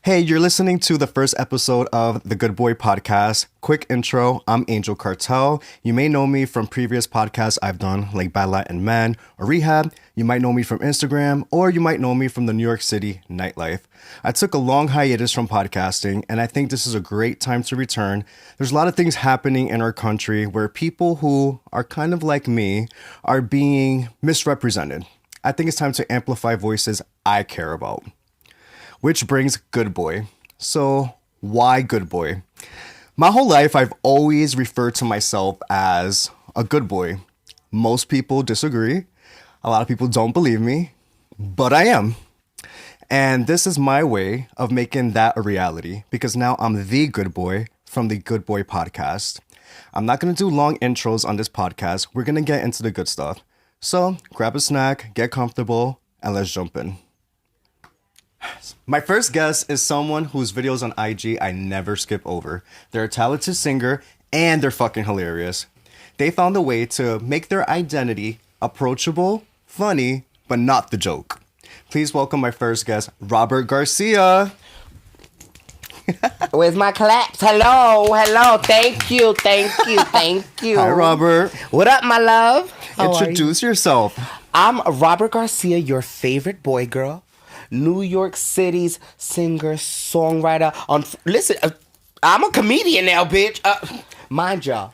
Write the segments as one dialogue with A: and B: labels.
A: Hey, you're listening to the first episode of the Good Boy Podcast. Quick intro, I'm Angel Cartel. You may know me from previous podcasts I've done, like Bad Latin Man or Rehab. You might know me from Instagram, or you might know me from the New York City nightlife. I took a long hiatus from podcasting, and I think this is a great time to return. There's a lot of things happening in our country where people who are kind of like me are being misrepresented. I think it's time to amplify voices I care about. Which brings Good Boy. So, why Good Boy? My whole life, I've always referred to myself as a good boy. Most people disagree. A lot of people don't believe me, but I am. And this is my way of making that a reality because now I'm the good boy from the Good Boy Podcast. I'm not going to do long intros on this podcast. We're going to get into the good stuff. So, grab a snack, get comfortable, and let's jump in. My first guest is someone whose videos on IG I never skip over. They're a talented singer and they're fucking hilarious. They found a way to make their identity approachable, funny, but not the joke. Please welcome my first guest, Robert Garcia.
B: Where's my claps? Hello. Thank you.
A: Hi, Robert.
B: What up, my love? How
A: Introduce yourself.
B: I'm Robert Garcia, your favorite boy girl. New York City's singer, songwriter. Listen, I'm a comedian now, bitch. Mind y'all,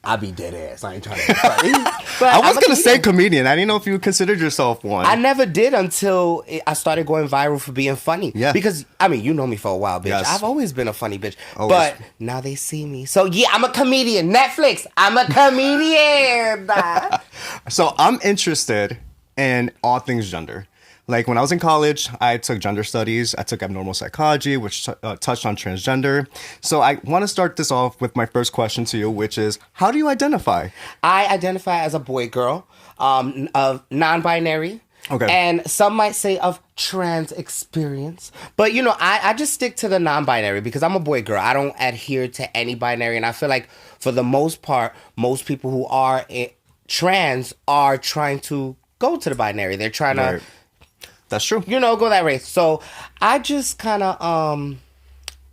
B: I be dead ass. I ain't trying to be funny.
A: I was going to say comedian. I didn't know if you considered yourself one.
B: I never did until I started going viral for being funny.
A: Yeah.
B: Because, I mean, you know me for a while, bitch.
A: Yes.
B: I've always been a funny bitch.
A: Always.
B: But now they see me. So, yeah, I'm a comedian. Netflix, I'm a comedian.
A: So I'm interested in all things gender. Like when I was in college, I took gender studies. I took abnormal psychology, which touched on transgender. So I want to start this off with my first question to you, which is, how do you identify?
B: I identify as a boy girl, of non-binary.
A: Okay.
B: And some might say of trans experience. But, you know, I just stick to the non-binary because I'm a boy girl. I don't adhere to any binary. And I feel like for the most part, most people who are trans are trying to go to the binary. They're trying to...
A: That's true.
B: You know, go that race. So I just kind of,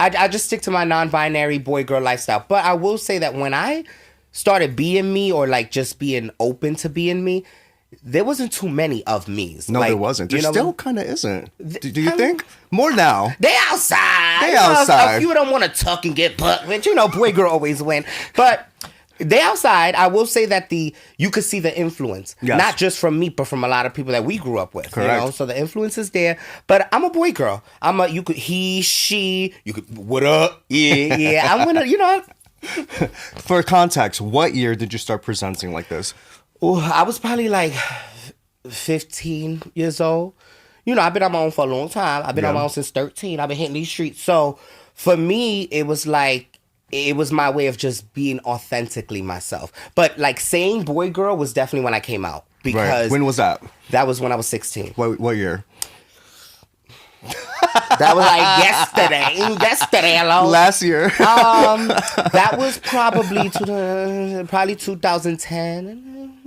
B: I just stick to my non-binary boy girl lifestyle. But I will say that when I started being me or like just being open to being me, there wasn't too many of me's.
A: No,
B: like,
A: there wasn't. There still kind of isn't. Do you think? More now.
B: They outside.
A: They outside.
B: A few of them want to tuck and get bucked, but you know, boy girl always win. But they outside. I will say that you could see the influence, not just from me, but from a lot of people that we grew up with.
A: Correct.
B: You know, so the influence is there. But I'm a boy girl. You could he, she. You could what up? Yeah. I'm gonna. You know.
A: For context, what year did you start presenting like this?
B: Oh, I was probably like 15 years old. You know, I've been on my own for a long time. I've been on my own since 13. I've been hitting these streets. So for me, it was like. It was my way of just being authentically myself. But like saying boy girl was definitely when I came out. Because
A: right. When was that?
B: That was when I was 16.
A: What year?
B: That was like yesterday. Hello.
A: Last year.
B: That was probably 2010.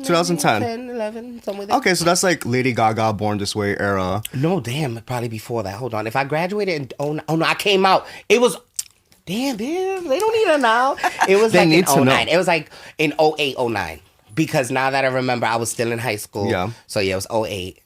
A: 2010.
B: 11, something like that.
A: Okay, so that's like Lady Gaga, Born This Way era.
B: No, damn, probably before that. Hold on. If I graduated in oh no, I came out. It was damn, bitch, they don't need it now. It was like in 09. It was like in 08, 09. Because now that I remember, I was still in high school. Yeah. So yeah, it was 08.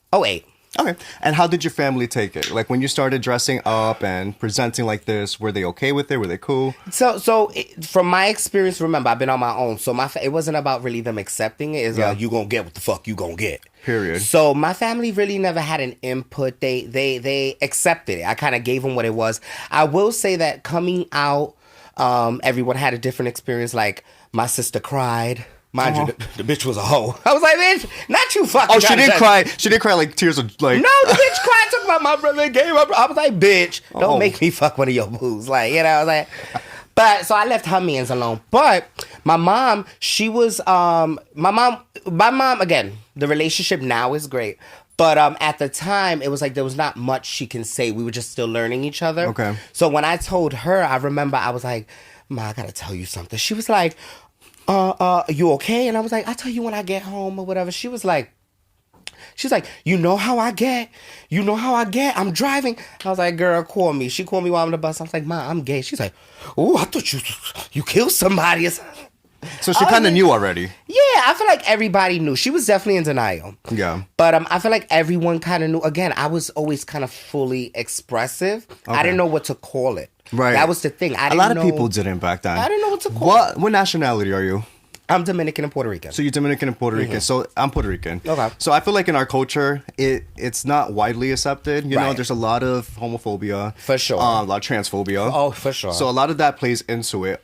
A: Okay. And how did your family take it? Like when you started dressing up and presenting like this, were they okay with it? Were they cool?
B: So from my experience, remember, I've been on my own. So it wasn't about really them accepting it. It's like, you gonna get what the fuck you gonna get.
A: Period.
B: So my family really never had an input. They accepted it. I kind of gave them what it was. I will say that coming out, everyone had a different experience. Like my sister cried. Mind you, the bitch was a hoe. I was like, bitch, not you fucking.
A: Oh, she didn't cry. She didn't cry like tears of like.
B: No, the bitch cried. Talking about my brother gave up. I was like, bitch, don't make me fuck one of your boos. Like, you know, I was like. But so I left her mans alone. But my mom, she was my mom again. The relationship now is great. But at the time, it was like there was not much she can say. We were just still learning each other.
A: Okay.
B: So when I told her, I remember I was like, Ma, I gotta tell you something. She was like, you okay? And I was like, I'll tell you when I get home or whatever. She was like, She's like, you know how I get? I'm driving. I was like, girl, call me. She called me while I'm on the bus. I was like, Ma, I'm gay. She's like, oh, I thought you killed somebody.
A: So she kind of knew already.
B: Yeah, I feel like everybody knew. She was definitely in denial.
A: Yeah.
B: But I feel like everyone kind of knew. Again, I was always kind of fully expressive.
A: Okay.
B: I didn't know what to call it.
A: Right.
B: That was the thing.
A: A lot of people didn't back then.
B: I didn't know what to call it.
A: What nationality are you?
B: I'm Dominican and Puerto Rican.
A: So you're Dominican and Puerto Rican. So I'm Puerto Rican.
B: Okay.
A: So I feel like in our culture, it's not widely accepted. You know,
B: Right.
A: there's a lot of homophobia.
B: For sure.
A: A lot of transphobia.
B: Oh, for sure.
A: So a lot of that plays into it.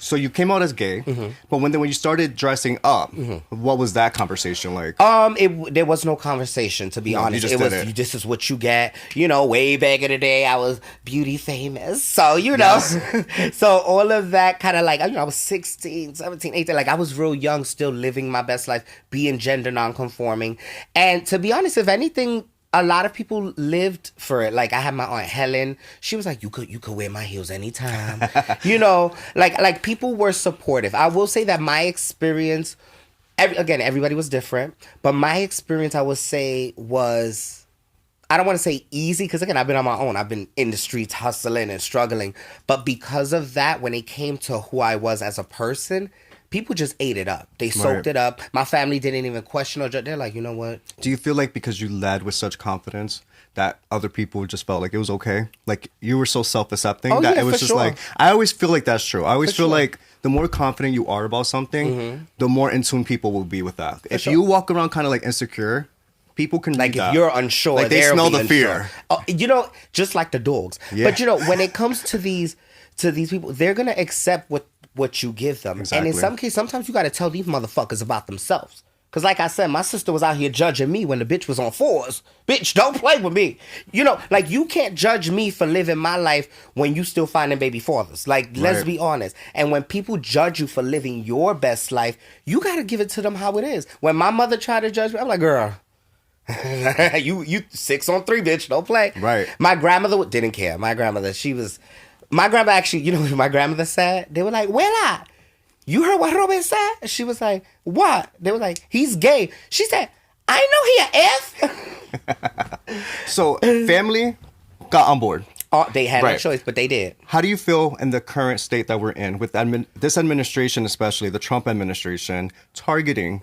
A: So you came out as gay, but when you started dressing up, what was that conversation like?
B: There was no conversation, to be honest.
A: You just did it.
B: This is what you get. You know, way back in the day, I was beauty famous. So, you know, so all of that kind of like, I was 16, 17, 18. Like, I was real young, still living my best life, being gender nonconforming. And to be honest, if anything, a lot of people lived for it. Like, I had my Aunt Helen. She was like, you could wear my heels anytime. You know, like people were supportive. I will say that my experience, again, everybody was different, but my experience, I would say, was, I don't want to say easy, because again, I've been on my own. I've been in the streets hustling and struggling. But because of that, when it came to who I was as a person, people just ate it up. They soaked it up. My family didn't even question or judge. They're like, you know what?
A: Do you feel like because you led with such confidence that other people just felt like it was okay? Like you were so self-accepting that it was just like, I always feel like that's true. I always feel like the more confident you are about something, the more in tune people will be with that. If you walk around kind of like insecure, people can
B: like
A: read that.
B: If you're unsure,
A: like they smell the fear.
B: Oh, you know, just like the dogs. Yeah. But you know, when it comes to these people, they're gonna accept what you give them. Exactly. And in some cases, sometimes you got to tell these motherfuckers about themselves. Because like I said, my sister was out here judging me when the bitch was on 4s. Bitch, don't play with me. You know, like you can't judge me for living my life when you still finding baby fathers. Like, let's be honest. And when people judge you for living your best life, you got to give it to them how it is. When my mother tried to judge me, I'm like, girl, you 6 on 3, bitch. Don't play.
A: Right.
B: My grandmother didn't care. My grandmother actually, you know what my grandmother said? They were like, Wela, you heard what Robin said? She was like, what? They were like, he's gay. She said, I know he a F.
A: So family got on board.
B: They had no choice, but they did.
A: How do you feel in the current state that we're in with this administration, especially the Trump administration, targeting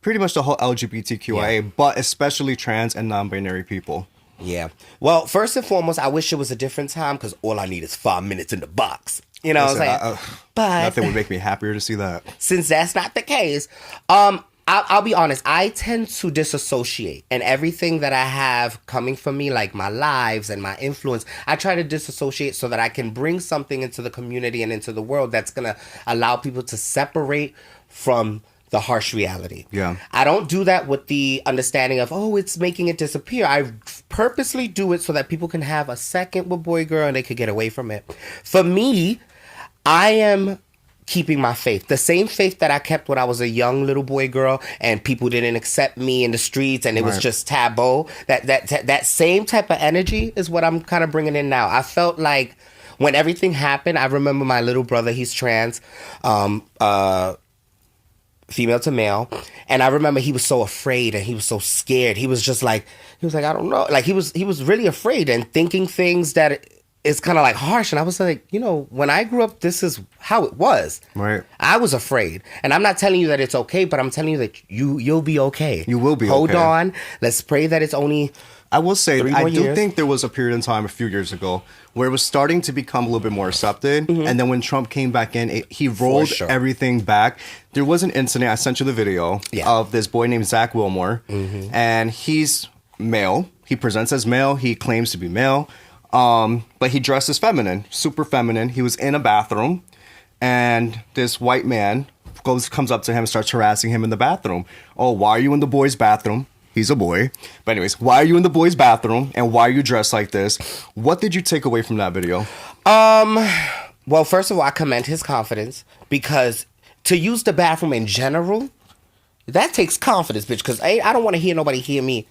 A: pretty much the whole LGBTQIA, but especially trans and non-binary people?
B: Yeah. Well, first and foremost, I wish it was a different time because all I need is 5 minutes in the box. You know what I'm saying? But
A: nothing would make me happier to see that.
B: Since that's not the case, I'll be honest. I tend to disassociate, and everything that I have coming from me, like my lives and my influence, I try to disassociate so that I can bring something into the community and into the world that's gonna allow people to separate from the harsh reality.
A: Yeah.
B: I don't do that with the understanding of, oh, it's making it disappear. I purposely do it so that people can have a second with Boygirl and they could get away from it. For me, I am keeping my faith. The same faith that I kept when I was a young little boy girl and people didn't accept me in the streets and it was just taboo. That same type of energy is what I'm kind of bringing in now. I felt like when everything happened, I remember my little brother, he's trans, female to male, and I remember he was so afraid and he was so scared. He was like, I don't know. Like he was really afraid and thinking things that is kind of like harsh. And I was like, you know, when I grew up, this is how it was.
A: Right.
B: I was afraid. And I'm not telling you that it's okay, but I'm telling you that you'll be okay.
A: You will be
B: Hold
A: okay.
B: on. Let's pray that it's only
A: I will say, I do
B: years.
A: think there was a period in time a few years ago where it was starting to become a little bit more accepted. And then when Trump came back in, he rolled everything back. There was an incident, I sent you the video, of this boy named Zach Wilmore. And he's male. He presents as male. He claims to be male. But he dresses feminine, super feminine. He was in a bathroom. And this white man comes up to him and starts harassing him in the bathroom. Oh, why are you in the boys' bathroom? He's a boy. But anyways, why are you in the boys' bathroom? And why are you dressed like this? What did you take away from that video?
B: Well, first of all, I commend his confidence because to use the bathroom in general, that takes confidence, bitch, because I don't want to hear nobody hear me.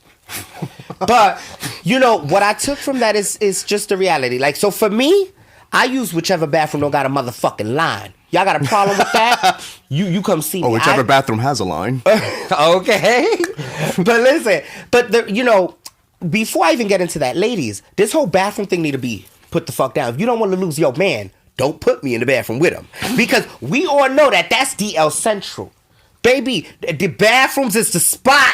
B: But, you know, what I took from that is just the reality. Like, so for me, I use whichever bathroom don't got a motherfucking line. Y'all got a problem with that? You come see me.
A: Or whichever bathroom has a line.
B: Okay. But listen, before I even get into that, ladies, this whole bathroom thing need to be put the fuck down. If you don't want to lose your man, don't put me in the bathroom with him. Because we all know that's DL Central. Baby, the bathrooms is the spot.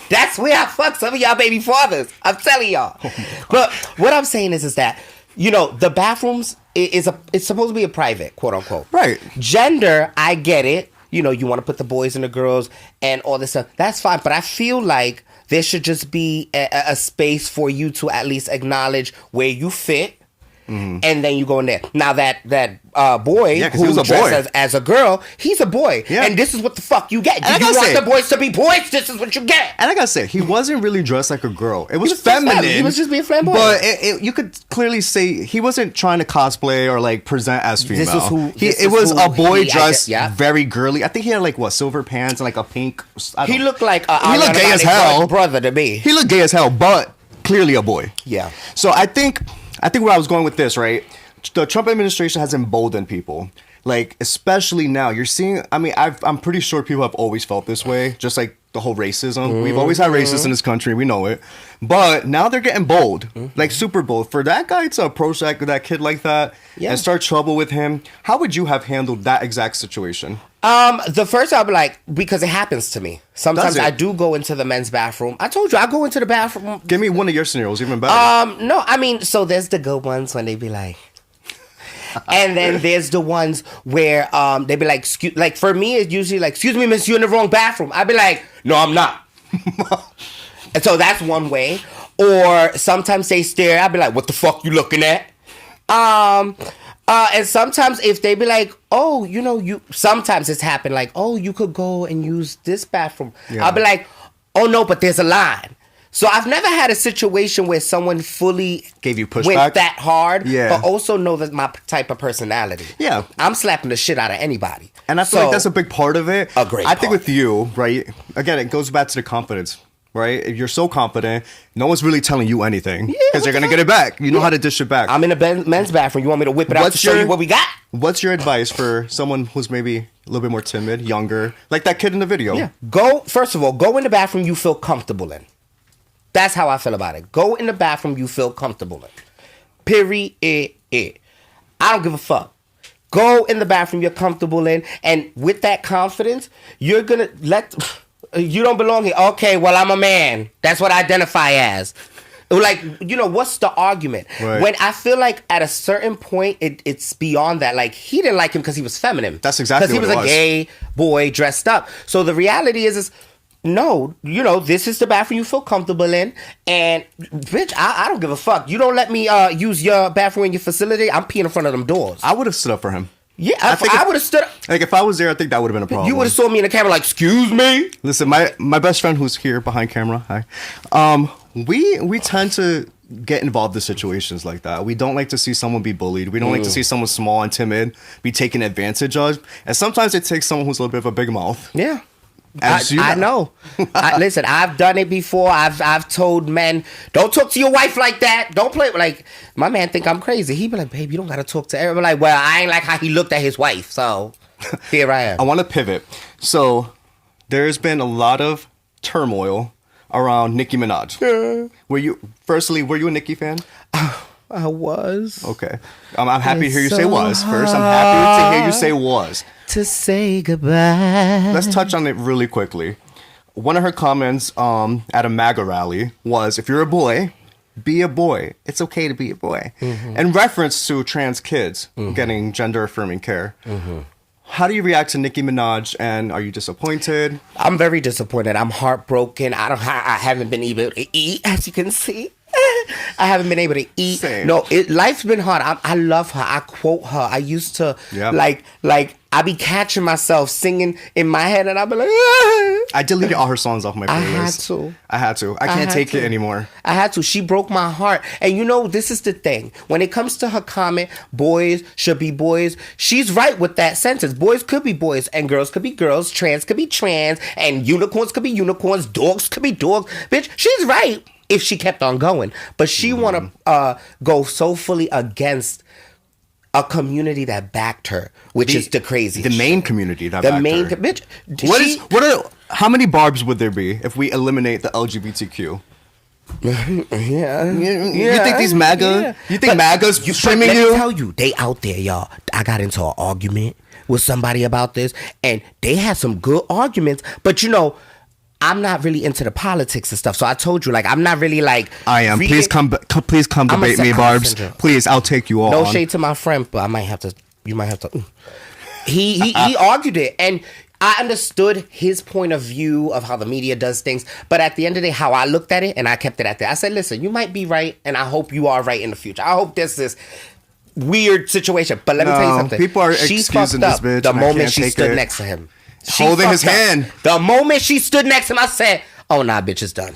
B: That's where I fuck some of y'all baby fathers. I'm telling y'all. But what I'm saying is that, the bathrooms it's supposed to be a private, quote unquote.
A: Right.
B: Gender, I get it. You want to put the boys and the girls and all this stuff. That's fine. But I feel like there should just be a space for you to at least acknowledge where you fit. Mm-hmm. And then you go in there. Now that boy who's dressed as a girl, he's a boy. Yeah. And this is what the fuck you get. You want the boys to be boys, this is what you get.
A: And I gotta say, he wasn't really dressed like a girl. It was feminine.
B: He was just being flamboyant.
A: But you could clearly say he wasn't trying to cosplay or like present as female. It was a boy dressed very girly. I think he had silver pants and like a pink.
B: He looked like
A: he looked gay as hell.
B: Brother to me.
A: He looked gay as hell, but clearly a boy.
B: Yeah.
A: So I think where I was going with this, right? The Trump administration has emboldened people. Like, especially now, you're seeing, I'm pretty sure people have always felt this way, just like the whole racism. Mm-hmm. We've always had racists in this country, we know it. But now they're getting bold, like super bold. For that guy to approach that kid like that and start trouble with him, how would you have handled that exact situation?
B: The first I'll be like, because it happens to me. Sometimes I do go into the men's bathroom. I told you, I go into the bathroom.
A: Give me one of your scenarios, even better.
B: No, so there's the good ones when they be like, and then there's the ones where they be like, like for me, it's usually like, excuse me, miss, you're in the wrong bathroom. I'd be like, no, I'm not. And so that's one way. Or sometimes they stare. I'd be like, what the fuck you looking at? And sometimes if they be like, oh, sometimes it's happened like, oh, you could go and use this bathroom. Yeah. I'll be like, oh no, but there's a line. So I've never had a situation where someone fully
A: gave you pushback,
B: went that hard, but also know that my type of personality.
A: Yeah.
B: I'm slapping the shit out of anybody.
A: And I feel like that's a big part of it.
B: A great
A: part. I think with you, right, again, it goes back to the confidence. Right? If you're so confident, no one's really telling you anything because they're going to get it back. You know how to dish it back.
B: I'm in a men's bathroom. You want me to whip it out to show you what we got?
A: What's your advice for someone who's maybe a little bit more timid, younger, like that kid in the video?
B: Yeah. First of all, go in the bathroom you feel comfortable in. That's how I feel about it. Go in the bathroom you feel comfortable in. Period. I don't give a fuck. Go in the bathroom you're comfortable in, and with that confidence, you're going to you don't belong here. Okay, well, I'm a man. That's what I identify as. Like, what's the argument? Right. When I feel like at a certain point, it's beyond that. Like, he didn't like him because he was feminine.
A: That's exactly what it was.
B: Because he was a gay boy dressed up. So the reality is no, this is the bathroom you feel comfortable in. And, bitch, I don't give a fuck. You don't let me use your bathroom in your facility, I'm peeing in front of them doors.
A: I would have stood up for him.
B: Yeah, I would have stood up.
A: Like, if I was there, I think that would have been a problem.
B: You would have saw me in the camera like, excuse me?
A: Listen, my best friend who's here behind camera, hi. We tend to get involved in situations like that. We don't like to see someone be bullied. We don't like to see someone small and timid be taken advantage of. And sometimes it takes someone who's a little bit of a big mouth.
B: Yeah. I know. Listen, I've done it before. I've told men, don't talk to your wife like that. Don't play. Like, my man think I'm crazy. He be like, babe, you don't got to talk to everyone. Like, well, I ain't like how he looked at his wife. So here I am.
A: I want to pivot. So there's been a lot of turmoil around Nicki Minaj. Yeah. Were you a Nicki fan?
B: I was.
A: Okay. I'm happy to hear you say was first. I'm happy to hear you say was.
B: To say goodbye.
A: Let's touch on it really quickly. One of her comments at a MAGA rally was, if you're a boy, be a boy. It's okay to be a boy. Mm-hmm. In reference to trans kids getting gender-affirming care. Mm-hmm. How do you react to Nicki Minaj, and are you disappointed?
B: I'm very disappointed. I'm heartbroken. I haven't been able to eat, as you can see. I haven't been able to eat.
A: Same.
B: No, life's been hard. I love her. I quote her. I used to like I be catching myself singing in my head, and I be like,
A: I deleted all her songs off my playlist.
B: I
A: had to. I can't take it anymore.
B: I had to. She broke my heart. And this is the thing. When it comes to her comment, boys should be boys, she's right with that sentence. Boys could be boys, and girls could be girls, trans could be trans, and unicorns could be unicorns, dogs could be dogs. Bitch, she's right if she kept on going. But she want to go so fully against a community that backed her, which is the crazy.
A: The main community that backed her.
B: Bitch.
A: How many barbs would there be if we eliminate the LGBTQ?
B: Yeah.
A: You think these MAGA? Yeah. You think MAGA's streaming you?
B: Let me tell you, they out there, y'all. I got into an argument with somebody about this, and they had some good arguments, but I'm not really into the politics and stuff. So I told you, like, I'm not really like.
A: I am. Please come debate me, Barbs. Please, I'll take you all.
B: No shade to my friend, but I might have to. You might have to. He argued it, and I understood his point of view of how the media does things. But at the end of the day, how I looked at it, and I kept it at that. I said, listen, you might be right, and I hope you are right in the future. I hope there's this weird situation. But let me tell you something.
A: People are excusing this bitch.
B: The moment she stood next to him.
A: Holding his hand.
B: The moment she stood next to him, I said, oh, nah, bitch, it's done.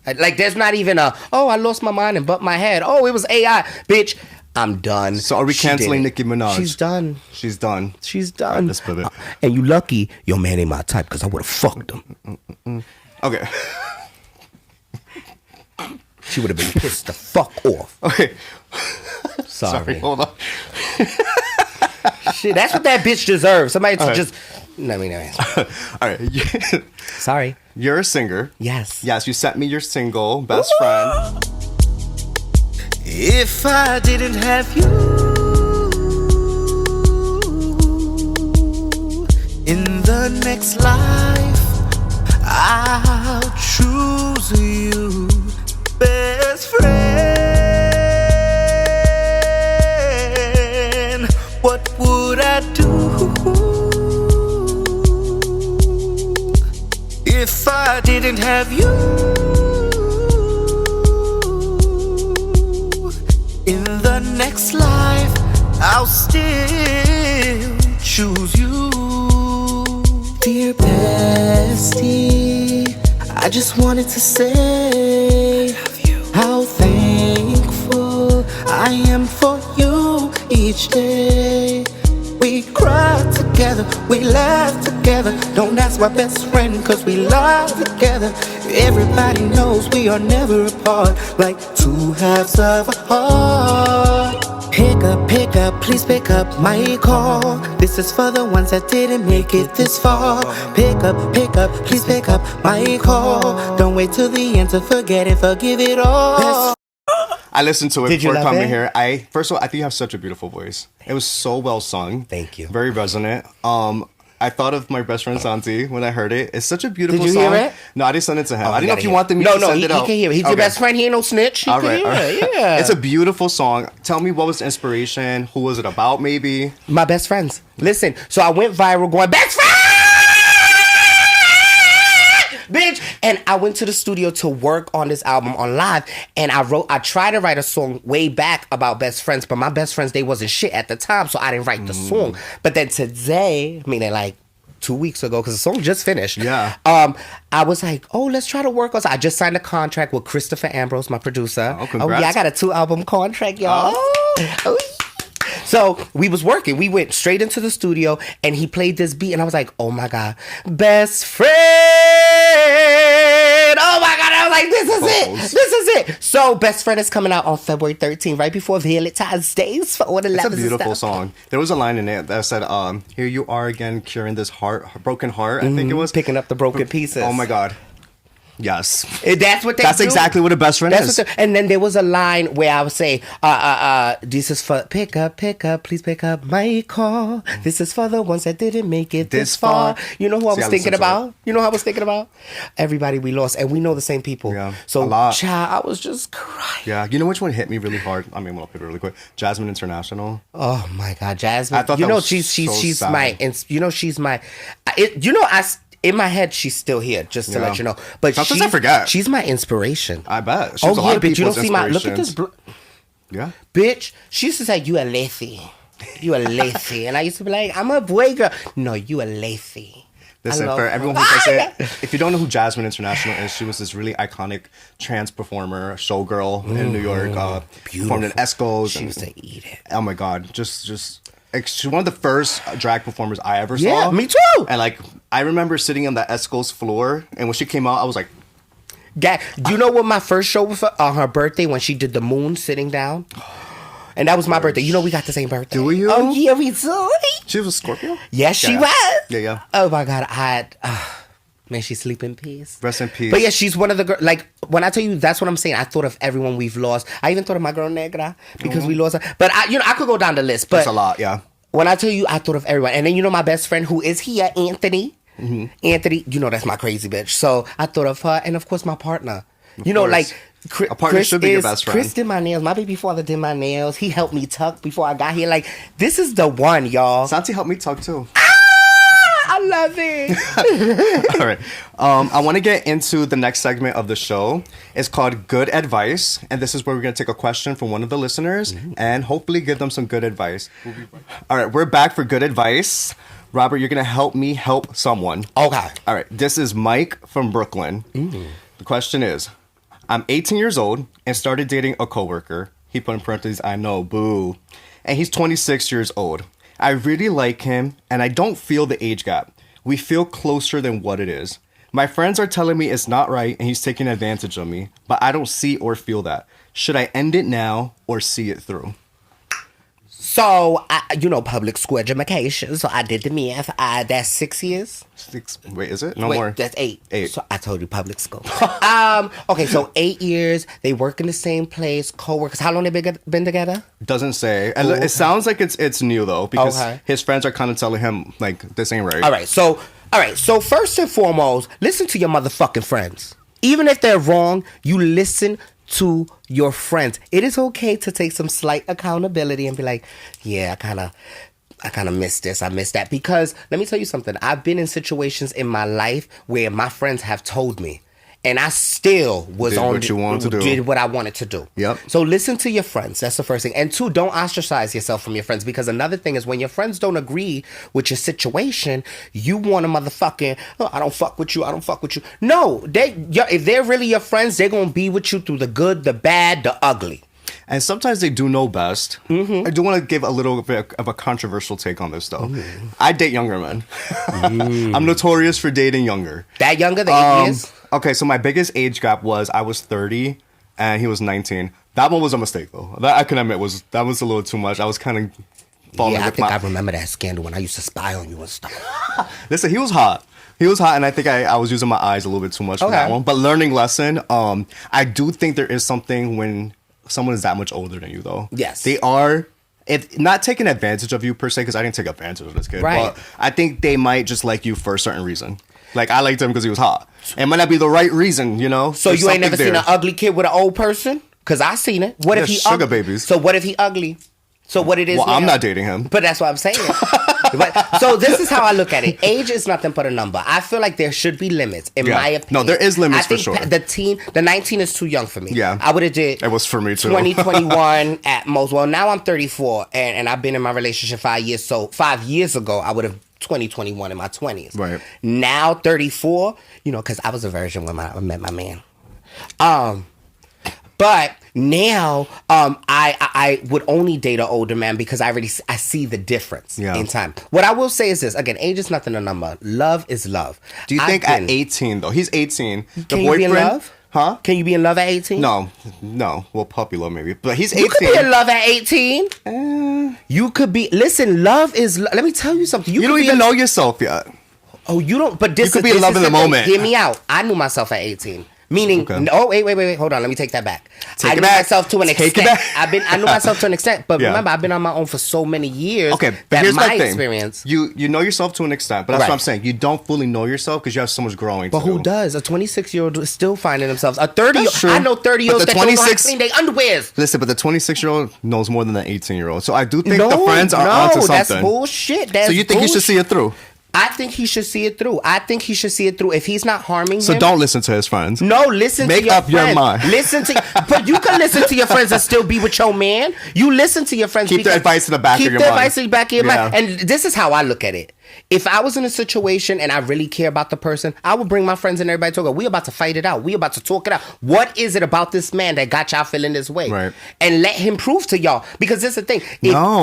B: Like, there's not even I lost my mind and bumped my head. Oh, it was AI. Bitch, I'm done.
A: So are we canceling Nicki Minaj?
B: She's done.
A: She's done.
B: She's done.
A: Let's put it.
B: And you lucky your man ain't my type, because I would have fucked him.
A: Okay.
B: She would have been pissed the fuck off.
A: Okay.
B: Sorry.
A: Hold on.
B: Shit, that's what that bitch deserves. Somebody to just... No.
A: All right.
B: Sorry.
A: You're a singer.
B: Yes.
A: Yes, you sent me your single, Best Friend.
C: If I didn't have you in the next life, I'll choose you, best friend. What would I do if I didn't have you in the next life? I'll still choose you, dear bestie. I just wanted to say how thankful I am for you each day. We cry together, we laugh together. Don't ask my best friend, cause we lie together. Everybody knows we are never apart, like two halves of a heart. Pick up, please pick up my call. This is for the ones that didn't make it this far. Pick up, please pick up my call. Don't wait till the end to forget it, forgive it all.
A: I listened to it
B: Did you
A: before
B: love
A: coming
B: it?
A: here. First of all, I think you have such a beautiful voice. It was so well sung.
B: Thank you.
A: Very resonant. I thought of my best friend Santi when I heard it. It's such a beautiful
B: Did you
A: song.
B: hear it?
A: No, I didn't send it to him. I didn't know if you
B: hear
A: wanted me
B: it.
A: to send it out.
B: No, he can hear it. He's your best friend. He ain't no snitch. He
A: All
B: can
A: right.
B: hear it. Yeah.
A: It's a beautiful song. Tell me, what was the inspiration? Who was it about, maybe?
B: My best friends. Listen, so I went viral going, best friend! Bitch! And I went to the studio to work on this album on live, and I tried to write a song way back about best friends, but my best friends, they wasn't shit at the time, so I didn't write the song. But then today, meaning like 2 weeks ago, because the song just finished.
A: Yeah.
B: I was like, oh, let's try to work on. I just signed a contract with Christopher Ambrose, my producer.
A: Oh, congrats.
B: Yeah, I got a 2-album contract, y'all. Oh. So we was working. We went straight into the studio, and he played this beat, and I was like, oh my God, best friend. Oh my God. I was like, this is it. This is it. So Best Friend is coming out on February 13th, right before Valentine's Days for all the lovers.
A: It's a beautiful song. There was a line in it that said, here you are again, curing this broken heart, I think it was.
B: Picking up the broken pieces.
A: Oh my God. Yes.
B: That's what they do.
A: That's exactly what a best friend is.
B: And then there was a line where I would say, this is for pick up, please pick up my call. This is for the ones that didn't make it this far. You know who I was thinking about? You know who I was thinking about? Everybody we lost. And we know the same people.
A: Yeah.
B: So,
A: a lot.
B: child, I was just crying.
A: Yeah. You know which one hit me really hard? I mean, we'll pick it really quick. Jasmine International.
B: Oh my God, Jasmine.
A: I thought
B: she's my, in my head, she's still here, just to let you know. But
A: sometimes I forget.
B: She's my inspiration.
A: I bet. She's a lot of
B: but you don't
A: people's
B: see my. Look at this.
A: Yeah.
B: Bitch, she used to say, you a lazy. You a lazy. And I used to be like, I'm a boy girl. No, you a lazy.
A: Listen, for everyone who does it, if you don't know who Jasmine International is, she was this really iconic trans performer, showgirl in New York. Performed in Escos.
B: She used to eat it.
A: Oh my God. She's one of the first drag performers I ever saw.
B: Yeah, me too.
A: And like, I remember sitting on the Escos floor, and when she came out, I was like,
B: do you know what my first show was on her birthday when she did the moon sitting down? And that was my birthday. You know, we got the same birthday.
A: Do you?
B: Oh, yeah, we do.
A: She was a Scorpio?
B: Yes, she was.
A: Yeah.
B: Oh, my God. Man, she sleep in peace.
A: Rest in peace.
B: But yeah, she's one of the girls. Like, when I tell you, that's what I'm saying. I thought of everyone we've lost. I even thought of my girl Negra because we lost her. But, I could go down the list. But
A: that's a lot, yeah.
B: When I tell you, I thought of everyone. And then, my best friend who is here, Anthony. Mm-hmm. Anthony, that's my crazy bitch. So I thought of her. And, of course, my partner. Like...
A: A partner should be your best friend.
B: Chris did my nails. My baby father did my nails. He helped me tuck before I got here. Like, this is the one, y'all.
A: Santi helped me tuck, too.
B: I love it.
A: All right. I want to get into the next segment of the show. It's called Good Advice. And this is where we're going to take a question from one of the listeners and hopefully give them some good advice. All right. We're back for Good Advice. Robert, you're going to help me help someone.
B: Okay.
A: All right. This is Mike from Brooklyn. The question is, I'm 18 years old and started dating a coworker. He put in parentheses, I know, boo. And he's 26 years old. I really like him, and I don't feel the age gap. We feel closer than what it is. My friends are telling me it's not right, and he's taking advantage of me, but I don't see or feel that. Should I end it now or see it through?
B: So, public school education. So I did the math. That's 6 years.
A: Wait, is it? No
B: Wait,
A: more.
B: That's 8.
A: 8.
B: So I told you public school. Okay, so 8 years. They work in the same place. Co-workers. How long they been together?
A: Doesn't say. And it sounds like it's new though, because his friends are kind of telling him like this ain't right.
B: All right. So first and foremost, listen to your motherfucking friends. Even if they're wrong, you listen to your friends. It is okay to take some slight accountability and be like, yeah, I kind of missed this. I missed that. Because let me tell you something. I've been in situations in my life where my friends have told me, and I still did what I wanted to do.
A: Yep.
B: So listen to your friends. That's the first thing. And 2, don't ostracize yourself from your friends, because another thing is when your friends don't agree with your situation, you want to motherfucking, I don't fuck with you. I don't fuck with you. No, if they're really your friends, they're going to be with you through the good, the bad, the ugly.
A: And sometimes they do know best. I do want to give a little bit of a controversial take on this, though. I date younger men. I'm notorious for dating younger.
B: That younger than 8 years?
A: Okay, so my biggest age gap was I was 30 and he was 19. That one was a mistake, though. That I can admit that was a little too much. I was kind of falling with
B: I remember that scandal when I used to spy on you and stuff.
A: Listen, he was hot. And I think I was using my eyes a little bit too much for that one. But learning lesson, I do think there is something when someone is that much older than you, though.
B: Yes.
A: They are, if not taking advantage of you per se, because I didn't take advantage of this kid.
B: Right.
A: But I think they might just like you for a certain reason. Like, I liked him because he was hot. It might not be the right reason,
B: So you ain't never seen an ugly kid with an old person? Because I seen it. What if he
A: sugar babies.
B: So what if he ugly? So what it is?
A: Well, I'm not dating him.
B: But that's what I'm saying. So this is how I look at it. Age is nothing but a number. I feel like there should be limits, in my opinion.
A: No, there is limits for sure.
B: The 19 is too young for me.
A: Yeah.
B: I would have did.
A: It was for me too.
B: 2021 at most. Well, now I'm 34, and I've been in my relationship 5 years. So 5 years ago, I would have 2021 in my 20s.
A: Right.
B: Now 34, because I was a virgin when I met my man. But now, I would only date an older man because I see the difference in time. What I will say is this: again, age is nothing a number. Love is love.
A: Do you think at 18 though? He's 18.
B: Can you be in love?
A: Huh?
B: Can you be in love at 18?
A: No. Well, puppy love maybe, but he's 18.
B: You could be in love at 18. You could be. Listen, love is. Let me tell you something.
A: You don't even know yourself yet.
B: Oh, you don't. But this
A: you could be in love in the moment.
B: Hear me out. I knew myself at 18. Meaning, wait, hold on. Let me take that back. I knew myself to an extent. I knew myself to an extent, but remember, I've been on my own for so many years.
A: Okay, but here's my thing.
B: Experience.
A: You know yourself to an extent, but that's what I'm saying. You don't fully know yourself because you have so much growing.
B: But who does? A 26-year-old is still finding themselves. A 30-year-old. I know 30-year-olds that don't know how to clean their underwears.
A: Listen, but the 26-year-old knows more than the 18-year-old. So I do think the friends are onto something.
B: That's bullshit.
A: So you think he should see it through?
B: I think he should see it through. If he's not harming him.
A: So don't listen to his friends.
B: No, listen to your friends.
A: Make up your mind.
B: But you can listen to your friends and still be with your man. You listen to your friends.
A: Keep their advice in the back of your mind.
B: Keep their advice in the back of your mind. And this is how I look at it. If I was in a situation and I really care about the person, I would bring my friends and everybody to go, we about to fight it out. We about to talk it out. What is it about this man that got y'all feeling this way?
A: Right.
B: And let him prove to y'all. Because this is the thing.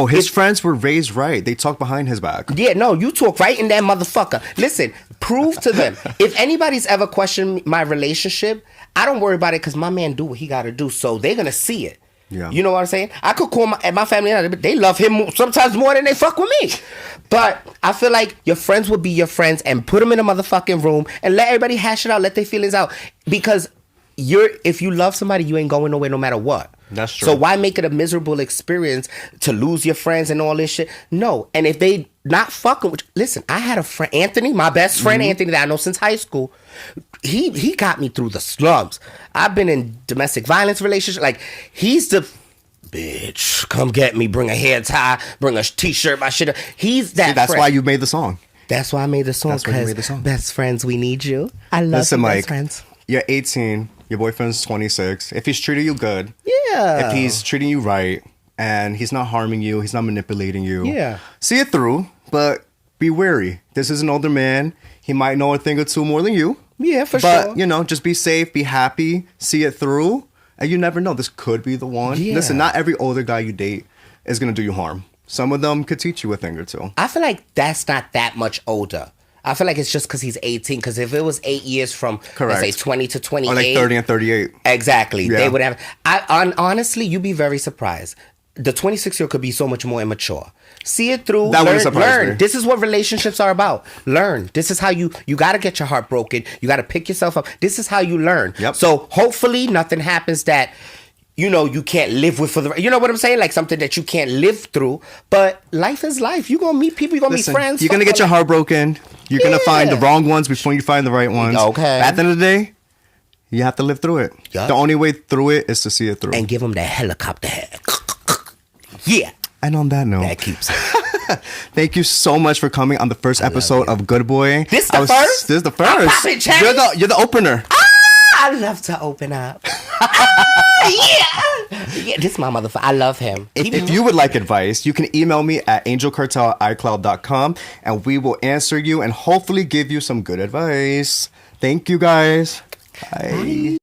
A: His friends were raised right. They talk behind his back.
B: Yeah, no, you talk right in that motherfucker. Listen, prove to them. If anybody's ever questioned my relationship, I don't worry about it because my man do what he got to do. So they're going to see it.
A: Yeah.
B: You know what I'm saying? I could call my family, they love him sometimes more than they fuck with me. But I feel like your friends will be your friends, and put them in a motherfucking room and let everybody hash it out, let their feelings out. Because if you love somebody, you ain't going nowhere no matter what.
A: That's true.
B: So why make it a miserable experience to lose your friends and all this shit? No. And if they not fucking with you, listen, I had a friend, Anthony, my best friend, Anthony, that I know since high school. He got me through the slums. I've been in domestic violence relationships. Like, he's the bitch, come get me, bring a hair tie, bring a t-shirt, my shit. He's that.
A: See, that's
B: friend.
A: why you made the song.
B: That's why I made the song.
A: That's why you made the song.
B: Best friends, we need you. I love
A: Listen,
B: you,
A: Mike,
B: best friends.
A: You're 18. Your boyfriend's 26. If he's treating you good,
B: Yeah.
A: if he's treating you right, and he's not harming you, he's not manipulating you,
B: Yeah.
A: see it through, but be wary. This is an older man. He might know a thing or two more than you.
B: Yeah, for
A: but,
B: sure.
A: you know, just be safe, be happy, see it through, and you never know. This could be the one.
B: Yeah.
A: Listen, not every older guy you date is going to do you harm. Some of them could teach you a thing or two.
B: I feel like that's not that much older. I feel like it's just because he's 18. Because if it was 8 years from,
A: Correct.
B: let's say, 20 to 28.
A: Or like 30 and 38.
B: Exactly.
A: Yeah.
B: They would have. Honestly, you'd be very surprised. The 26-year-old could be so much more immature. See it through.
A: That wouldn't surprise
B: learn.
A: me.
B: This is what relationships are about. Learn. This is how you got to get your heart broken. You got to pick yourself up. This is how you learn.
A: Yep.
B: So hopefully nothing happens that, you know, you can't live with for the, you know what I'm saying? Like something that you can't live through. But life is life. You're going to meet people. You're going to meet friends.
A: You're going to get your heart broken. You're going to find the
B: Yeah.
A: wrong ones before you find the right ones.
B: Okay.
A: At the end of the day, you have to live through it.
B: Yup.
A: The only way through it is to see it through.
B: And give them that helicopter head. Yeah.
A: And on that note,
B: That keeps it.
A: thank you so much for coming on the first episode of Good Boy.
B: This the first?
A: This is the
B: I'm
A: first.
B: popping cherries.
A: You're the opener.
B: I love to open up. Yeah, this is my motherfucker. I love him.
A: If you would like advice, you can email me at angelcartel@icloud.com and we will answer you and hopefully give you some good advice. Thank you guys. Bye.